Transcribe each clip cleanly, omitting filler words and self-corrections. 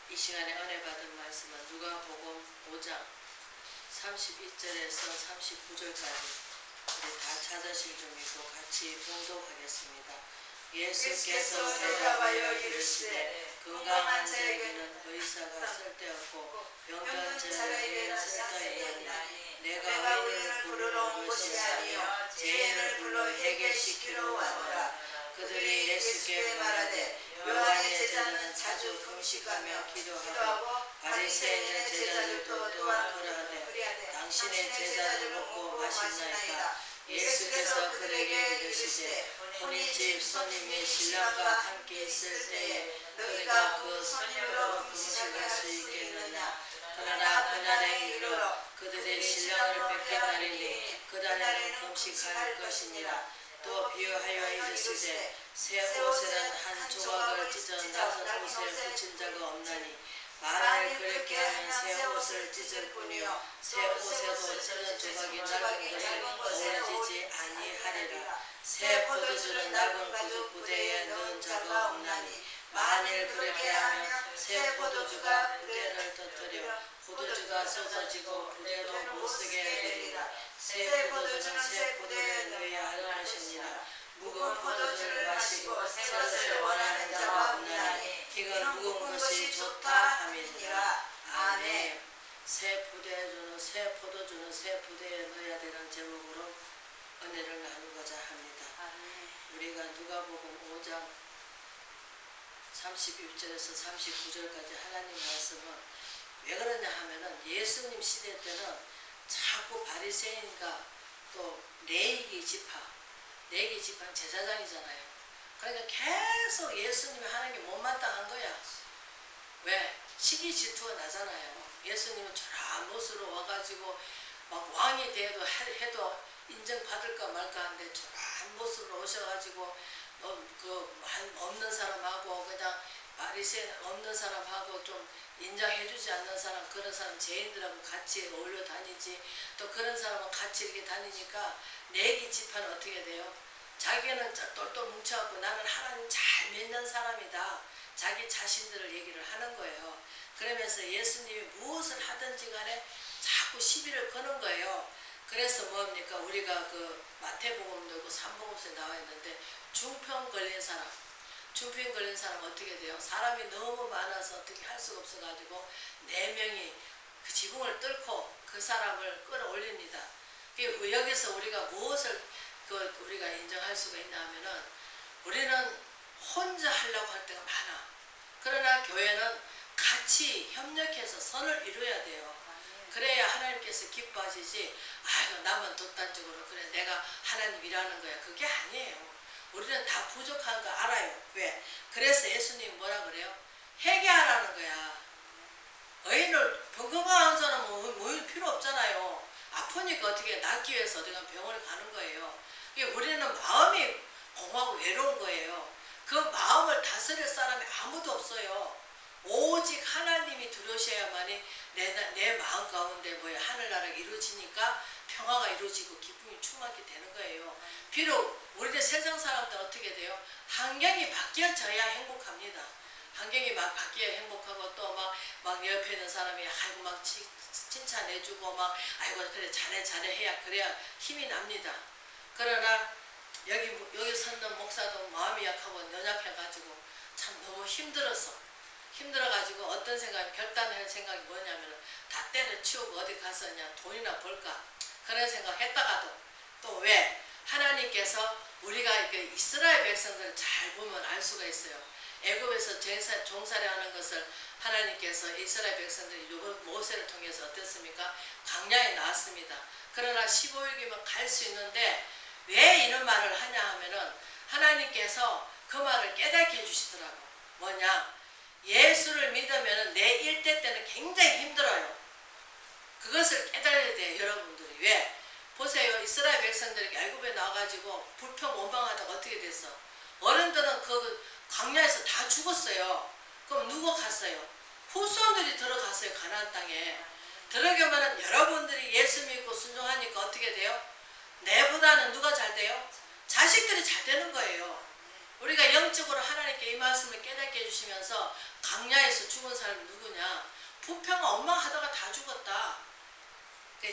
이 시간에 은혜 받은 말씀은 누가복음 5장 31절에서 39절까지 우리 다 찾으실 중이고 같이 봉독하겠습니다. 예수께서 대답하여 이르시되 건강한 자에게는 의사가 쓸데없고 병든 자에게는 쓸데있나니 내가 의인을 부르러 온 것이 아니요 죄인을 불러 해결시키러 왔노라. 그들이 예수께 말하되 요한의 제자는 자주 금식하며 기도하고 바리새인의 제자들도 또한 그러하되 당신의 제자들 먹고 마시나이다. 예수께서 그들에게 이르시되 혼인집 손님이 신랑과 함께 있을 때에 너희가 그 손님으로 금식할 수 있겠느냐. 그러나 그날에 이르러 그들의 신랑을 뵙게 하리니 그날에는 금식할 것이니라. 또 비유하여 이르시되 새 옷에는 한 조각을 찢어 낯선 옷에 붙인 자가 없나니 만일 그렇게 하면 새 옷을 찢을 뿐이요 새 옷에도 찢은 조각이 낡은 것을 어우러지지 아니하리라. 새 포도주는 낡은 가죽 부대에 넣은 자가 없나니 만일 그렇게 하면 새 포도주가 부대를 터뜨려 포도주가 쏟아지고 부대도 못쓰게 되리라. 새 포도주는 새 부대에 넣어야 할 것이니라. 묵은 포도주를 마시고 새 것을 원하는 자가 없나니 이건 묵은 것이 좋다 함이니라. 아멘. 새 부대주는 새 포도주는 새 부대에 넣어야 되는 제목으로 은혜를 나누고자 합니다. 아멘. 우리가 누가복음 5장 31절에서 39절까지 하나님 말씀은 왜 그러냐 하면은 예수님 시대 때는 자꾸 바리새인과 또 레위기 지파는 제사장이잖아요. 그러니까 계속 예수님이 하는 게 못마땅한 거야. 왜? 시기 질투가 나잖아요. 예수님은 저런 옷으로 와가지고 막 왕이 해도 인정받을까 말까 하는데 저런 모습으로 오셔가지고 없는 사람하고 그냥 바리새인 없는 사람하고 좀 인정해주지 않는 사람, 그런 사람 죄인들하고 같이 어울려 다니지. 또 그런 사람은 같이 이렇게 다니니까 레위 지파는 어떻게 돼요? 자기는 똘똘 뭉쳐갖고 나는 하나님 잘 믿는 사람이다. 자기 자신들을 얘기를 하는 거예요. 그러면서 예수님이 무엇을 하든지 간에 자꾸 시비를 거는 거예요. 그래서 뭡니까? 우리가 그 마태복음도 있고 삼복음서에 나와 있는데 중풍 걸린 사람 어떻게 돼요? 사람이 너무 많아서 어떻게 할 수가 없어가지고 4명이 그 지붕을 뚫고 그 사람을 끌어올립니다. 여기서 우리가 무엇을 우리가 인정할 수가 있나 하면은 우리는 혼자 하려고 할 때가 많아. 그러나 교회는 같이 협력해서 선을 이루어야 돼요. 그래야 하나님께서 기뻐하시지. 아이고 나만 독단적으로 그래 내가 하나님 일하는 거야. 그게 아니에요. 우리는 다 부족한 거 알아요. 왜? 그래서 예수님 뭐라 그래요? 회개하라는 거야. 의인을 건강한 사람은 모일 필요 없잖아요. 아프니까 어떻게 낫기 위해서 어디가 병원에 가는 거예요. 우리는 마음이 공하고 외로운 거예요. 그 마음을 다스릴 사람이 아무도 없어요. 오직 하나님이 들어오셔야만이 내 마음 가운데 하늘나라가 이루어지니까 평화가 이루어지고 기쁨이 충만하게 되는 거예요. 비록 우리들 세상 사람들 어떻게 돼요? 환경이 바뀌어져야 행복합니다. 환경이 막 바뀌어야 행복하고 또 막 옆에 있는 사람이 아이고 막 칭찬해주고 막 아이고 그래 잘해 해야 그래야 힘이 납니다. 그러나 여기 서는 목사도 마음이 약하고 연약해가지고 참 너무 힘들어가지고 어떤 결단할 생각이 뭐냐면은 다 때려치우고 어디 가서 그냥 돈이나 벌까 그런 생각 했다가도 또 왜? 하나님께서 우리가 이스라엘 백성들을 잘 보면 알 수가 있어요. 애굽에서 종살이 하는 것을 하나님께서 이스라엘 백성들이 모세를 통해서 어땠습니까? 광야에 나왔습니다. 그러나 15일이면 갈 수 있는데 왜 이런 말을 하냐 하면은 하나님께서 그 말을 깨닫게 해주시더라고. 뭐냐? 예수를 믿으면 내 일대 때는 굉장히 힘들어요. 그것을 깨달아야 돼요. 여러분들이. 왜? 보세요. 이스라엘 백성들이 애굽에 나와가지고 불평 원망하다가 어떻게 됐어? 어른들은 그 광야에서 다 죽었어요. 그럼 누가 갔어요? 후손들이 들어갔어요. 가나안 땅에. 들어가면은 여러분들이 예수 믿고 순종하니까 어떻게 돼요? 내보다는 누가 잘 돼요? 자식들이 잘 되는 거예요. 우리가 영적으로 하나님께 이 말씀을 깨닫게 해주시면서 강야에서 죽은 사람이 누구냐? 부평은 엄마 하다가 다 죽었다.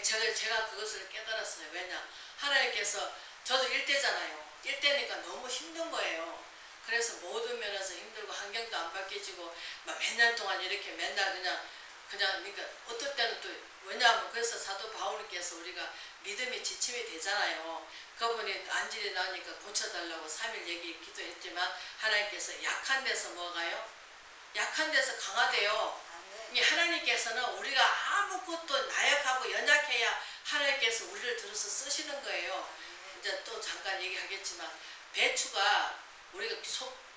제가 그것을 깨달았어요. 왜냐? 하나님께서 저도 일대잖아요. 일대니까 너무 힘든 거예요. 그래서 모든 면에서 힘들고 환경도 안 바뀌지고 막 몇 년 동안 이렇게 맨날 그냥 그러니까 어떨 때는 또 왜냐하면 그래서 사도 바울께서 우리가 믿음이 지침이 되잖아요. 그분이 안질이 나니까 고쳐달라고 3일 얘기 기도했지만 하나님께서 약한 데서 뭐가요? 약한 데서 강하대요. 이 하나님께서는 우리가 아무것도 나약하고 연약해야 하나님께서 우리를 들어서 쓰시는 거예요. 이제 또 잠깐 얘기하겠지만 배추가 우리가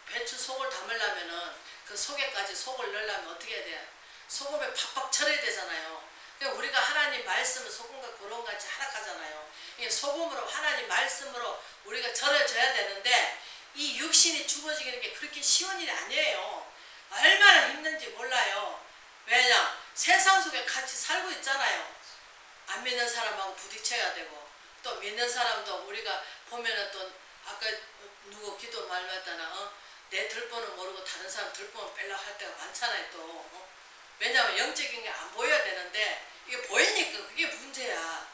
배추 속을 담으려면은 그 속에까지 속을 넣으려면 어떻게 해야 돼요? 소금에 팍팍 절여야 되잖아요. 그러니까 우리가 하나님 말씀을 소금과 고론같이 하락하잖아요. 소금으로 하나님 말씀으로 우리가 절여져야 되는데 이 육신이 죽어지는 게 그렇게 쉬운 일이 아니에요. 얼마나 힘든지 몰라요. 왜냐? 세상 속에 같이 살고 있잖아요. 안 믿는 사람하고 부딪혀야 되고 또 믿는 사람도 우리가 보면은 또 아까 누구 기도 말했다나 내 들보는 모르고 다른 사람 들보는 빼려고 할 때가 많잖아요. 또 왜냐하면 영적인 게 안 보여야 되는데 이게 보이니까 그게 문제야.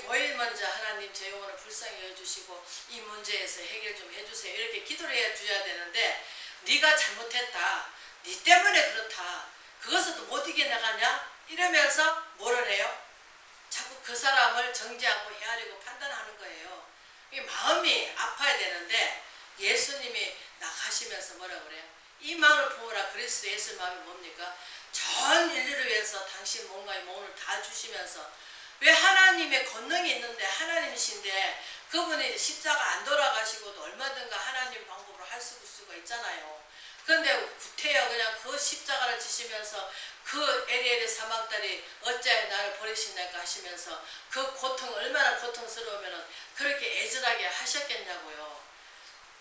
보이면 이제 하나님 제 영혼을 불쌍히 해주시고 이 문제에서 해결 좀 해주세요. 이렇게 기도를 해줘야 되는데 네가 잘못했다. 네 때문에 그렇다. 그것을 또 못 이겨나가냐? 이러면서 뭐를 해요? 자꾸 그 사람을 정죄하고 헤아리고 판단하는 거예요. 이 마음이 아파야 되는데 예수님이 나가시면서 뭐라 그래요? 이 마음을 보라. 그리스도 예수의 마음이 뭡니까? 전 인류를 위해서 당신 몸과 영혼을 다 주시면서 왜 하나님의 권능이 있는데 하나님이신데 그분이 십자가 안 돌아가시고도 얼마든가 하나님 방법으로 할 수가 있잖아요. 그런데 구태여 그냥 그 십자가를 지시면서 그 에리엘의 사막다리 어찌하여 나를 버리시나까 하시면서 그 고통 얼마나 고통스러우면 그렇게 애절하게 하셨겠냐고요.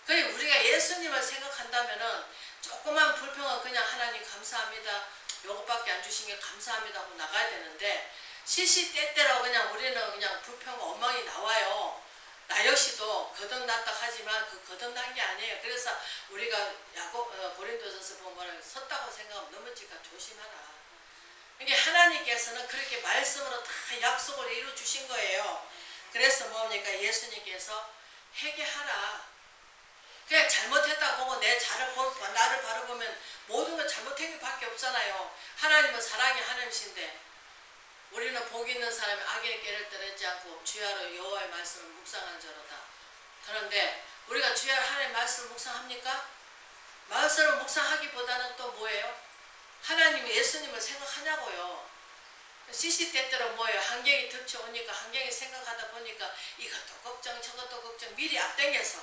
그러니 우리가 예수님을 생각한다면은 조그만 불평은 그냥 하나님 감사합니다. 요것밖에 안 주신 게 감사합니다 하고 나가야 되는데 시시때때로 그냥 우리는 그냥 불평과 원망이 나와요. 나 역시도 거듭났다 하지만 그 거듭난 게 아니에요. 그래서 우리가 고린도전서 보면 섰다고 생각하면 넘어질까 조심하라. 이게 하나님께서는 그렇게 말씀으로 다 약속을 이루 주신 거예요. 그래서 뭡니까? 예수님께서 회개하라. 그냥 잘못했다 보고 나를 바라보면 모든 건 잘못한 게 밖에 없잖아요. 하나님은 사랑의 하나님이신데 우리는 복 있는 사람이 악인의 꾀를 따르지 않고 주야로 여호와의 말씀을 묵상한 자로다. 그런데 우리가 주야로 하나님의 말씀을 묵상합니까? 말씀을 묵상하기보다는 또 뭐예요? 하나님이 예수님을 생각하냐고요. 시시때때로 뭐예요? 환경이 덮쳐오니까 환경이 생각하다 보니까 이것도 걱정 저것도 걱정 미리 앞당겨서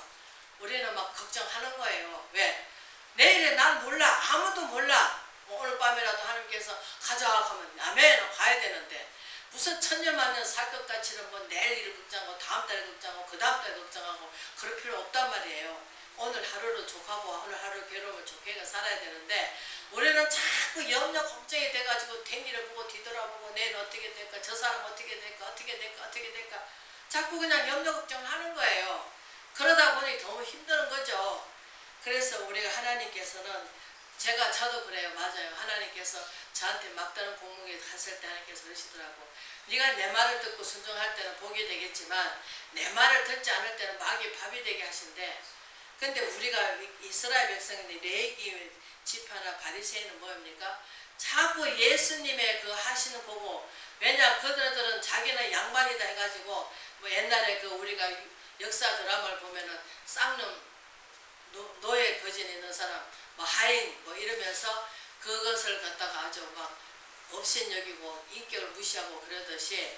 우리는 막 걱정하는 거예요. 왜? 내일은 난 몰라. 아무도 몰라. 오늘 밤이라도 하나님께서 가자 하면 아멘 가야 되는데 무슨 천년만년 살 것 같이는 뭐 내일 일을 걱정하고 다음 달에 걱정하고 그 다음 달에 걱정하고 그럴 필요 없단 말이에요. 오늘 하루를 족하고 오늘 하루 괴로움을 좋게 살아야 되는데 우리는 자꾸 염려 걱정이 돼가지고 댕기를 보고 뒤돌아보고 내일 어떻게 될까 저 사람 어떻게 될까 어떻게 될까 자꾸 그냥 염려 걱정을 하는 거예요. 그러다 보니 너무 힘드는 거죠. 그래서 우리가 하나님께서는 저도 그래요. 맞아요. 하나님께서 저한테 막다른 공목에 갔을 때 하나님께서 그러시더라고. 네가 내 말을 듣고 순종할 때는 복이 되겠지만 내 말을 듣지 않을 때는 마귀 밥이 되게 하신대. 근데 우리가 이스라엘 백성인데 레위기 지파나 바리새인은 뭐입니까? 자꾸 예수님의 그 하시는 보고 왜냐 그들은 자기는 양반이다 해가지고 뭐 옛날에 그 우리가 역사 드라마를 보면은 쌍놈 노예 거진 있는 사람 뭐 하인 뭐 이러면서 그것을 갖다가 아주 막 업신여기고 인격을 무시하고 그러듯이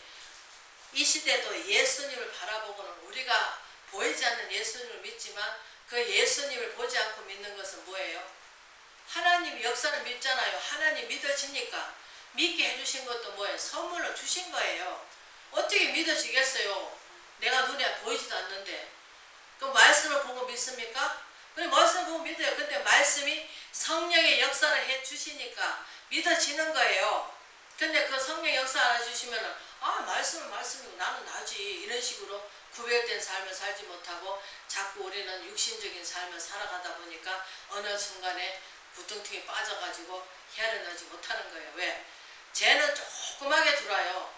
이 시대도 예수님을 바라보고는 우리가 보이지 않는 예수님을 믿지만 그 예수님을 보지 않고 믿는 것은 뭐예요? 하나님 역사를 믿잖아요. 하나님 믿어지니까 믿게 해주신 것도 뭐예요? 선물로 주신 거예요. 어떻게 믿어지겠어요? 내가 눈에 보이지도 않는데 그 말씀을 보고 믿습니까? 그래 말씀을 보고 믿어요. 근데 말씀이 성령의 역사를 해주시니까 믿어지는 거예요. 근데 그 성령 역사 안 해주시면은 말씀은 말씀이고 나는 나지 이런 식으로 구별된 삶을 살지 못하고 자꾸 우리는 육신적인 삶을 살아가다 보니까 어느 순간에 구덩텅이 빠져가지고 헤아려나지 못하는 거예요. 왜? 죄는 조그맣게 들어와요.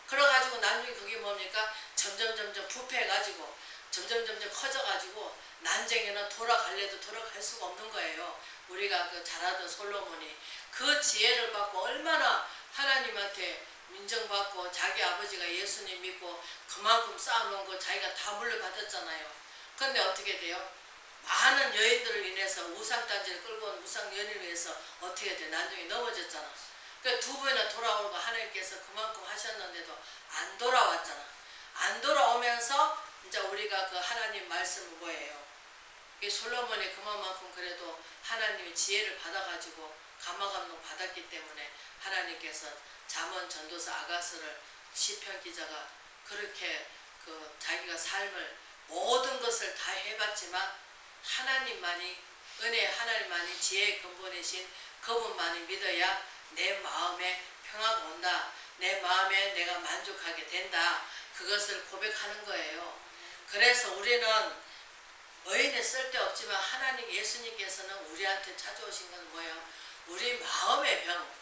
그래가지고 나중에 그게 뭡니까? 점점 부패해가지고 점점 커져가지고 난쟁이는 돌아갈래도 돌아갈 수가 없는 거예요. 우리가 그 잘 알던 솔로몬이 그 지혜를 받고 얼마나 하나님한테 인정받고 자기 아버지가 예수님 믿고 그만큼 쌓아놓은 거 자기가 다 물려받았잖아요. 근데 어떻게 돼요? 많은 여인들을 인해서 우상단지를 끌고 온 우상 연인을 위해서 어떻게 돼? 나중에 넘어졌잖아. 그 두 번이나 돌아오고 하나님께서 그만큼 하셨는데도 안 돌아왔잖아. 안 돌아오면서 이제 우리가 그 하나님 말씀은 뭐예요? 솔로몬이 그만큼 그래도 하나님의 지혜를 받아가지고 감화감동 받았기 때문에 하나님께서 잠언 전도서 아가스를 시편 기자가 그렇게 그 자기가 삶을 모든 것을 다 해봤지만 하나님만이 은혜 하나님만이 지혜의 근본이신 그분만이 믿어야 내 마음에 평화가 온다. 내 마음에 내가 만족하게 된다. 그것을 고백하는 거예요. 그래서 우리는 의인에 쓸데없지만 하나님 예수님께서는 우리한테 찾아오신 건 뭐예요? 우리 마음의 병,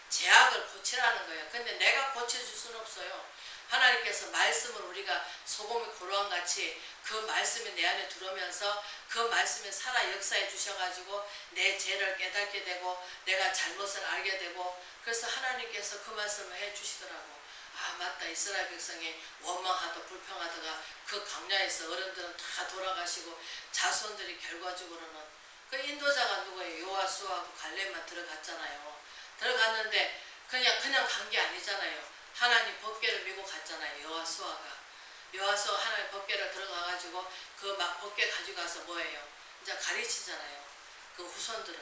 죄악을 고치라는 거예요. 근데 내가 고쳐줄 수는 없어요. 하나님께서 말씀을 우리가 소금의 고로함같이 그 말씀이 내 안에 들어오면서 그 말씀이 살아 역사해 주셔가지고 내 죄를 깨닫게 되고 내가 잘못을 알게 되고 그래서 하나님께서 그 말씀을 해 주시더라고. 아 맞다. 이스라엘 백성이 원망하다 불평하다가 그 광야에서 어른들은 다 돌아가시고 자손들이 결과적으로는 그 인도자가 누구예요? 여호수아하고 갈렙만 들어갔잖아요. 들어갔는데 그냥 간 게 아니잖아요. 하나님 법궤를 메고 갔잖아요. 여호수아가 하나님 법궤를 들어가가지고 그 막 법궤 가져가서 뭐예요? 이제 가르치잖아요. 그 후손들을.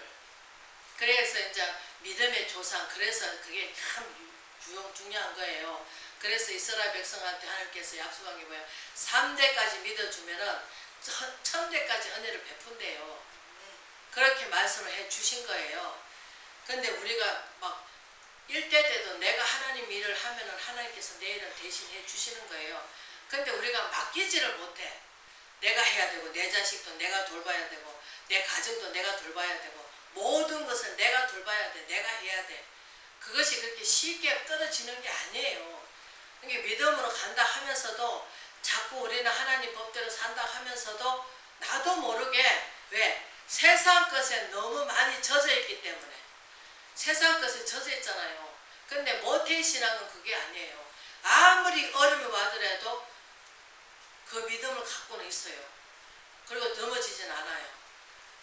그래서 이제 믿음의 조상. 그래서 그게 참 중요한 거예요. 그래서 이스라엘 백성한테 하나님께서 약속한 게 뭐예요? 3대까지 믿어주면은 1000대까지 은혜를 베푼대요. 그렇게 말씀을 해 주신 거예요. 근데 우리가 막 1대 때도 내가 하나님 일을 하면은 하나님께서 내 일을 대신 해 주시는 거예요. 근데 우리가 맡기지를 못해. 내가 해야 되고 내 자식도 내가 돌봐야 되고 내 가정도 내가 돌봐야 되고 모든 것을 내가 돌봐야 돼. 내가 해야 돼. 그것이 그렇게 쉽게 떨어지는 게 아니에요. 그러니까 믿음으로 간다 하면서도 자꾸 우리는 하나님 법대로 산다 하면서도 나도 모르게 왜? 세상 것에 너무 많이 젖어 있기 때문에 세상 것에 젖어 있잖아요. 근데 모태신앙은 그게 아니에요. 아무리 어려움이 와더라도 그 믿음을 갖고는 있어요. 그리고 넘어지진 않아요.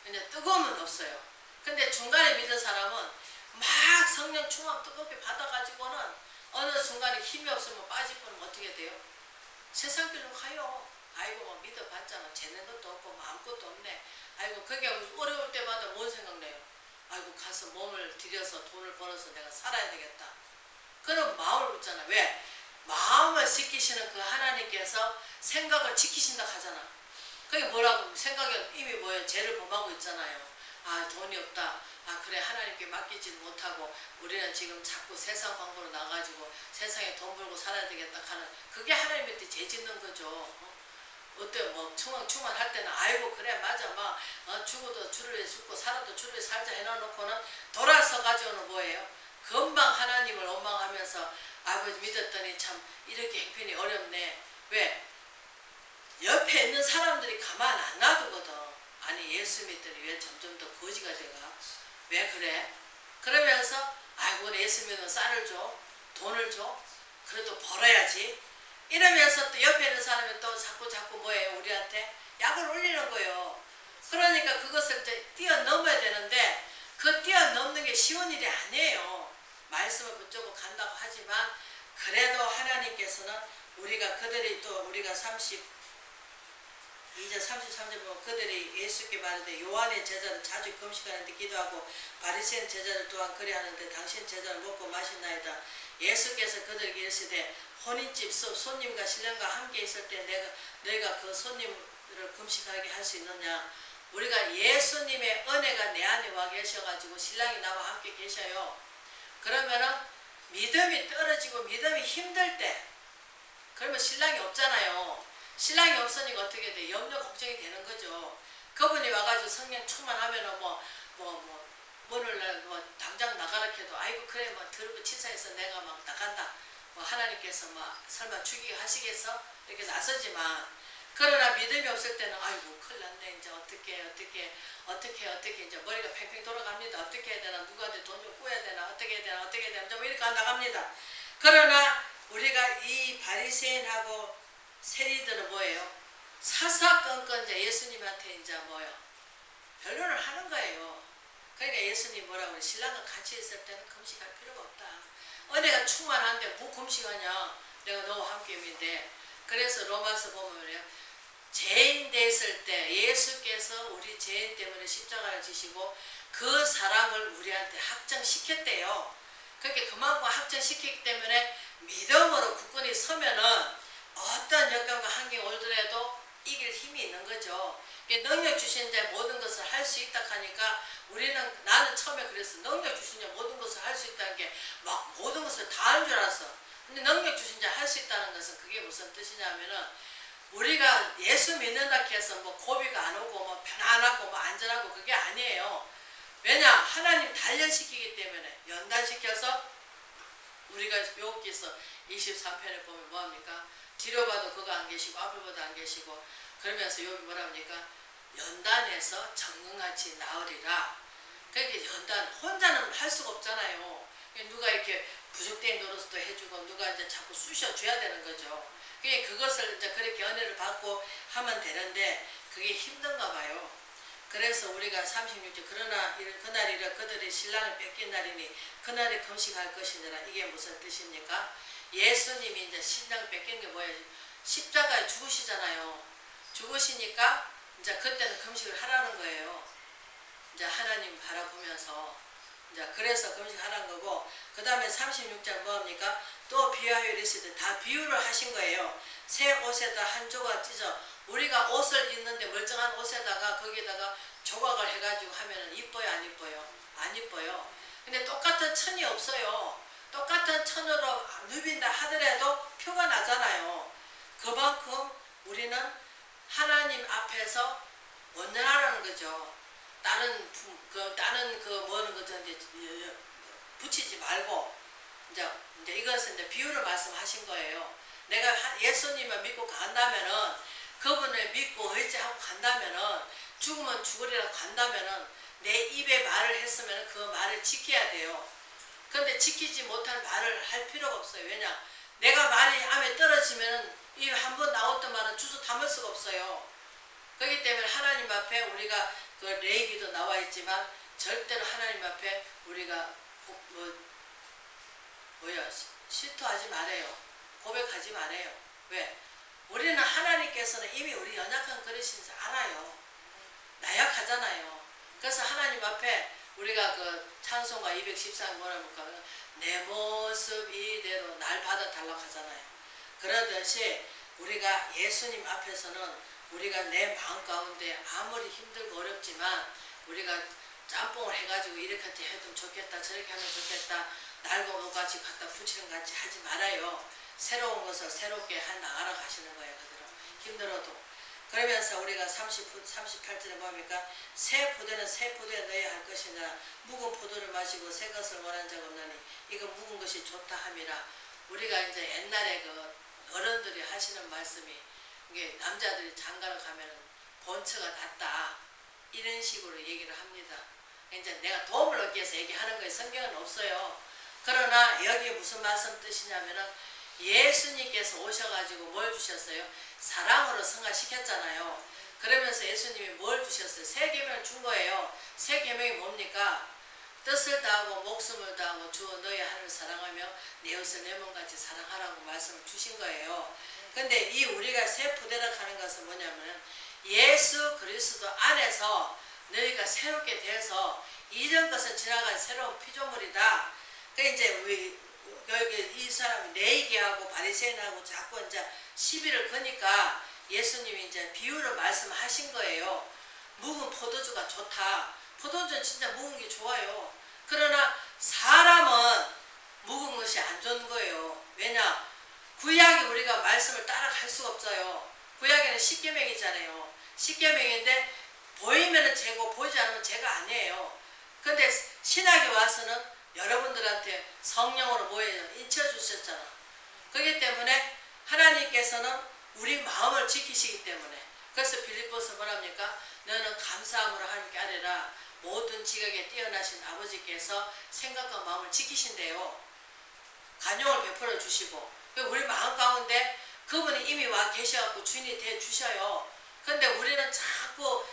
그냥 뜨거움은 없어요. 근데 중간에 믿은 사람은 막 성령 충만 뜨겁게 받아가지고는 어느 순간에 힘이 없으면 빠질 뻔하면 어떻게 돼요? 세상 길로 가요. 아이고 뭐 믿어봤잖아. 재는 것도 없고 뭐 아무것도 없네. 아이고 그게 어려울 때마다 뭔 생각나요? 아이고 가서 몸을 들여서 돈을 벌어서 내가 살아야 되겠다. 그런 마음을 묻잖아. 왜? 마음을 지키시는 그 하나님께서 생각을 지키신다 하잖아. 그게 뭐라고? 생각이 이미 뭐예요? 죄를 범하고 있잖아요. 아 돈이 없다. 아 그래 하나님께 맡기지 못하고 우리는 지금 자꾸 세상 방법으로 나가지고 세상에 돈 벌고 살아야 되겠다 하는 그게 하나님한테 죄 짓는 거죠. 어때 뭐 충만할 때는 아이고 그래 맞아 막 죽어도 주를 위해 죽고 살아도 주를 위해 살자 해놔놓고는 돌아서 가지고는 뭐예요? 금방 하나님을 원망하면서 아버지 믿었더니 참 이렇게 행편이 어렵네. 왜? 옆에 있는 사람들이 가만 안 놔두거든. 아니 예수 믿더니 왜 점점 더 거지가 돼가? 왜 그래? 그러면서 아이고 예수 믿으면 쌀을 줘 돈을 줘 그래도 벌어야지 이러면서 또 옆에 있는 사람이 또 자꾸 뭐예요? 우리한테 약을 올리는 거예요. 그러니까 그것을 이제 뛰어넘어야 되는데 그 뛰어넘는 게 쉬운 일이 아니에요. 말씀을 붙잡고 간다고 하지만 그래도 하나님께서는 우리가 그들이 또 우리가 32절 33절 보면 그들이 예수께 말하되 요한의 제자는 자주 금식하는데 기도하고 바리새인 제자들 또한 그리하는데 당신 제자는 먹고 마신나이다. 예수께서 그들에게 이르시되 혼인집 손님과 신랑과 함께 있을 때 너희가 그 손님을 금식하게 할 수 있느냐. 우리가 예수님의 은혜가 내 안에 와 계셔가지고 신랑이 나와 함께 계셔요. 그러면은 믿음이 떨어지고 믿음이 힘들 때 그러면 신랑이 없잖아요. 신랑이 없으니까 어떻게 돼? 염려 걱정이 되는 거죠. 그분이 와가지고 성령 충만하면은 오늘날 당장 나가라 해도 아이고 그래 들고 치사해서 내가 막 나간다. 하나님께서 설마 죽이게 하시겠어? 이렇게 나서지만 그러나 믿음이 없을 때는 아이고 큰일 났네. 이제 어떻게 이제 머리가 팽팽 돌아갑니다. 어떻게 해야 되나? 누구한테 돈 좀 구해야 되나? 어떻게 해야 되나? 이제 이렇게 나갑니다. 그러나 우리가 이 바리새인하고 세리들은 뭐예요? 사사건건 이제 예수님한테 이제 변론을 하는 거예요. 그러니까 예수님 뭐라고 그래? 신랑과 같이 있을 때는 금식할 필요가 없다. 은혜가 충만한데 뭐 금식하냐? 내가 너와 함께인데. 그래서 로마서 보면요. 죄인 됐을 때 예수께서 우리 죄인 때문에 십자가를 지시고 그 사랑을 우리한테 확정시켰대요. 그렇게 그만큼 확정시켰기 때문에 믿음으로 굳건히 서면은 어떤 역경과 환경이 오더라도 이길 힘이 있는 거죠. 능력 주신 자 모든 것을 할 수 있다 하니까 나는 처음에 그랬어. 능력 주신 자 모든 것을 할 수 있다는 게 막 모든 것을 다 할 줄 알았어. 근데 능력 주신 자 할 수 있다는 것은 그게 무슨 뜻이냐면은 우리가 예수 믿는다 해서 고비가 안 오고 편안하고 안전하고 그게 아니에요. 왜냐? 하나님 단련시키기 때문에 연단시켜서 우리가 욥기서 23편에 보면 뭐합니까? 뒤로 봐도 그가 안 계시고 앞을 봐도 안 계시고 그러면서 욥이 뭐라 합니까? 연단해서 정금같이 나으리라. 그러니까 연단 혼자는 할 수가 없잖아요. 누가 이렇게 부족대인 노릇도 해주고 누가 이제 자꾸 쑤셔줘야 되는 거죠. 그것을 이제 그렇게 은혜를 받고 하면 되는데 그게 힘든가 봐요. 그래서 우리가 36절 그러나 그날이라 그들이 신랑을 뺏긴 날이니 그날에 금식할 것이니라. 이게 무슨 뜻입니까? 예수님이 이제 신랑을 뺏긴 게 뭐예요? 십자가에 죽으시잖아요. 죽으시니까 이제 그때는 금식을 하라는 거예요. 이제 하나님 바라보면서 이제 그래서 금식하라는 거고 그 다음에 36절 뭐합니까? 또 비유하여 이르시되 다 비유를 하신 거예요. 새 옷에다 한 조각 찢어 우리가 옷을 입는데 멀쩡한 옷에다가 거기다가 조각을 해가지고 하면은 이뻐요 안 이뻐요? 안 이뻐요. 근데 똑같은 천이 없어요. 똑같은 천으로 누빈다 하더라도 표가 나잖아요. 그만큼 우리는 하나님 앞에서 온전하라는 거죠. 다른 뭐는 것들 붙이지 말고 이제 이것은 이제 비유를 말씀하신 거예요. 내가 예수님을 믿고 간다면은 그분을 믿고 의지하고 간다면은 죽으면 죽으리라고 간다면은 내 입에 말을 했으면 그 말을 지켜야 돼요. 그런데 지키지 못할 말을 할 필요가 없어요. 왜냐? 내가 말이 암에 떨어지면은 이 한 번 나왔던 말은 주워 담을 수가 없어요. 그렇기 때문에 하나님 앞에 우리가 그 레위기도 나와 있지만 절대로 하나님 앞에 우리가 실토하지 말아요. 고백하지 말아요. 왜? 우리는 하나님께서는 이미 우리 연약한 그릇인지 알아요. 나약하잖아요. 그래서 하나님 앞에 우리가 그 찬송가 214장 뭐랍니까? 내 모습 이대로 날 받아달라고 하잖아요. 그러듯이 우리가 예수님 앞에서는 우리가 내 마음 가운데 아무리 힘들고 어렵지만 우리가 짬뽕을 해가지고 이렇게 해도 좋겠다 저렇게 하면 좋겠다 날고 뭐같이 갖다 붙이는 같이 하지 말아요. 새로운 것을 새롭게 나가라 가시는 거예요. 그대로 힘들어도. 그러면서 우리가 38절에 뭡니까? 새 포도는 새 포도에 넣어야 할 것이나 묵은 포도를 마시고 새 것을 원한 적 없나니 이거 묵은 것이 좋다 함이라. 우리가 이제 옛날에 그 어른들이 하시는 말씀이 이게 남자들이 장가를 가면은 본처가 낫다 이런 식으로 얘기를 합니다. 이제 내가 도움을 얻기 위해서 얘기하는 거예요. 성경은 없어요. 그러나 여기 무슨 말씀 뜻이냐면은 예수님께서 오셔가지고 뭘 주셨어요? 사랑으로 성화시켰잖아요. 그러면서 예수님이 뭘 주셨어요? 새 계명을 준 거예요. 새 계명이 뭡니까? 뜻을 다하고 목숨을 다하고 주 너의 하나님을 사랑하며 내 이웃을 내 몸같이 사랑하라고 말씀을 주신 거예요. 근데 이 우리가 새 포대라 하는 것은 뭐냐면 예수 그리스도 안에서 너희가 새롭게 돼서 이전 것은 지나간 새로운 피조물이다. 그러니까 이제 여기 이 사람이 레위기하고 바리새인하고 자꾸 이제 시비를 거니까 예수님이 이제 비유를 말씀하신 거예요. 묵은 포도주가 좋다. 포도주는 진짜 묵은 게 좋아요. 그러나 사람은 묵은 것이 안 좋은 거예요. 왜냐? 구약이 우리가 말씀을 따라갈 수가 없어요. 구약에는 십계명이잖아요. 십계명인데 보이면은 죄고 보이지 않으면 죄가 아니에요. 근데 신약에 와서는 여러분들한테 성령으로 인쳐주셨잖아. 그렇기 때문에 하나님께서는 우리 마음을 지키시기 때문에, 그래서 빌립보서 뭐랍니까? 너는 감사함으로 하나님께 아뢰라. 모든 지각에 뛰어나신 아버지께서 생각과 마음을 지키신대요. 간용을 베풀어 주시고, 우리 마음 가운데 그분이 이미 와 계셔갖고 주인이 돼 주셔요. 근데 우리는 자꾸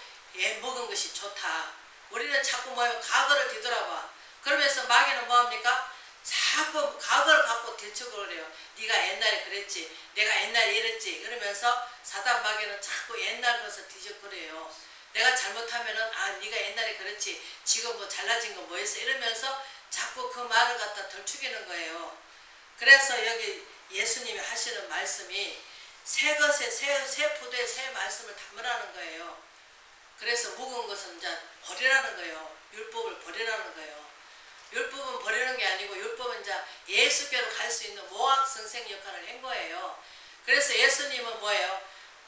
먹은 것이 좋다. 우리는 자꾸 과거를 뒤돌아봐. 그러면서 마귀는 뭐합니까? 자꾸 과거를 갖고 들춰고 그래요. 네가 옛날에 그랬지, 내가 옛날에 이랬지. 그러면서 사단 마귀는 자꾸 옛날 것을 뒤적거려요. 내가 잘못하면은 네가 옛날에 그랬지, 지금 뭐 잘나진 거 뭐 했어, 이러면서 자꾸 그 말을 갖다 덜추기는 거예요. 그래서 여기 예수님이 하시는 말씀이 새 것에 새 포도에 새 말씀을 담으라는 거예요. 그래서 묵은 것은 이제 버리라는 거예요. 율법을 버리라는 거예요. 율법은 버리는 게 아니고 율법은 이제 예수께로 갈 수 있는 모학 선생 역할을 한 거예요. 그래서 예수님은 뭐예요?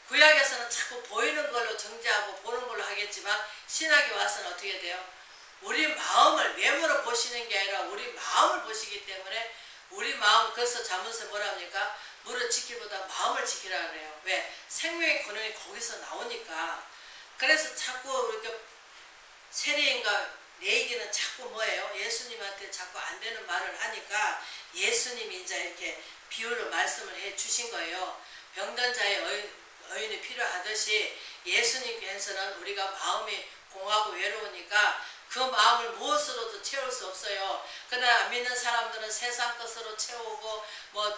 구약에서는 자꾸 보이는 걸로 정죄하고 보는 걸로 하겠지만 신약에 와서는 어떻게 돼요? 우리 마음을 외모로 보시는 게 아니라 우리 마음을 보시기 때문에 우리 마음, 그래서 잠언서 뭐랍니까? 물을 지키보다 마음을 지키라 그래요. 왜? 생명의 근원이 거기서 나오니까. 그래서 자꾸 이렇게 세리인가 내기는 자꾸 뭐예요? 예수님한테 자꾸 안 되는 말을 하니까 예수님이 이제 이렇게 비유로 말씀을 해 주신 거예요. 병든 자의 의인이 필요하듯이 예수님께서는 우리가 마음이 공하고 외로우니까 그 마음을 무엇으로도 채울 수 없어요. 그러나 안 믿는 사람들은 세상 것으로 채우고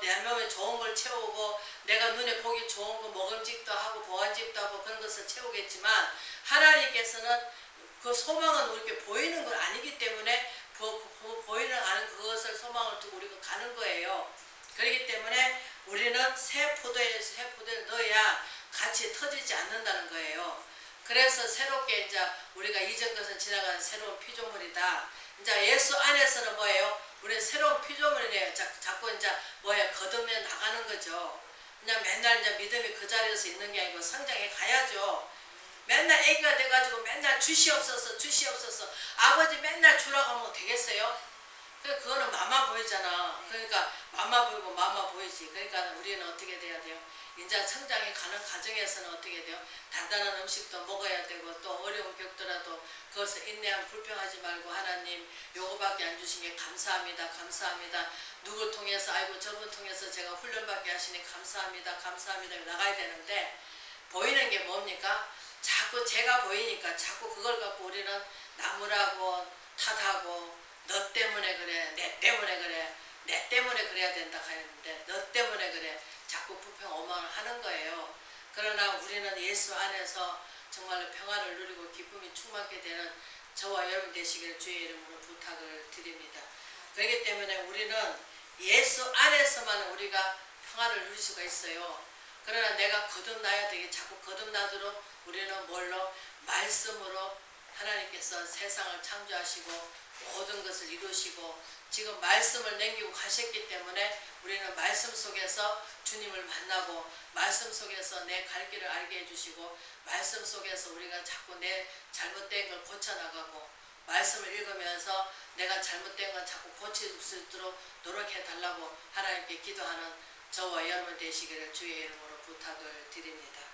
내 몸에 좋은 걸 채우고 내가 눈에 보기 좋은 거 먹음직도 하고 보안직도 하고 그런 것을 채우겠지만 하나님께서는 그 소망은 우리에게 보이는 건 아니기 때문에 보이는 않은 그것을 소망을 두고 우리가 가는 거예요. 그렇기 때문에 우리는 새 포도를 넣어야 같이 터지지 않는다는 거예요. 그래서 새롭게 이제 우리가 이전 것은 지나가는 새로운 피조물이다. 이제 예수 안에서는 뭐예요? 우리는 새로운 피조물이에요. 자꾸 이제 거듭내 나가는 거죠. 그냥 맨날 이제 믿음이 그 자리에서 있는 게 아니고 성장해 가야죠. 맨날 애기가 돼가지고 맨날 주시옵소서 아버지 맨날 주라고 하면 되겠어요? 그거는 맘만 보이잖아. 그러니까 맘만 보이고 맘만 보이지. 그러니까 우리는 어떻게 돼야 돼요? 이제 성장해 가는 과정에서는 어떻게 돼요? 단단한 음식도 먹어야 되고 또 어려운 겪더라도 그것을 인내하면 불평하지 말고 하나님 요거밖에 안 주신 게 감사합니다. 누굴 통해서 저분 통해서 제가 훈련받게 하시니 감사합니다. 나가야 되는데 보이는 게 뭡니까? 자꾸 제가 보이니까 자꾸 그걸 갖고 우리는 나무라고 탓하고 너 때문에 그래, 내 때문에 그래, 내 때문에 그래야 된다 하는데 너 때문에 그래, 자꾸 불평 오만을 하는 거예요. 그러나 우리는 예수 안에서 정말로 평화를 누리고 기쁨이 충만하게 되는 저와 여러분 되시기를 주의 이름으로 부탁을 드립니다. 그렇기 때문에 우리는 예수 안에서만 우리가 평화를 누릴 수가 있어요. 그러나 내가 거듭나야 되게 자꾸 거듭나도록 우리는 뭘로? 말씀으로 하나님께서 세상을 창조하시고 모든 것을 이루시고 지금 말씀을 남기고 가셨기 때문에 우리는 말씀 속에서 주님을 만나고 말씀 속에서 내 갈 길을 알게 해주시고 말씀 속에서 우리가 자꾸 내 잘못된 걸 고쳐나가고 말씀을 읽으면서 내가 잘못된 건 자꾸 고칠 수 있도록 노력해 달라고 하나님께 기도하는 저와 여러분 되시기를 주의 이름으로 부탁을 드립니다.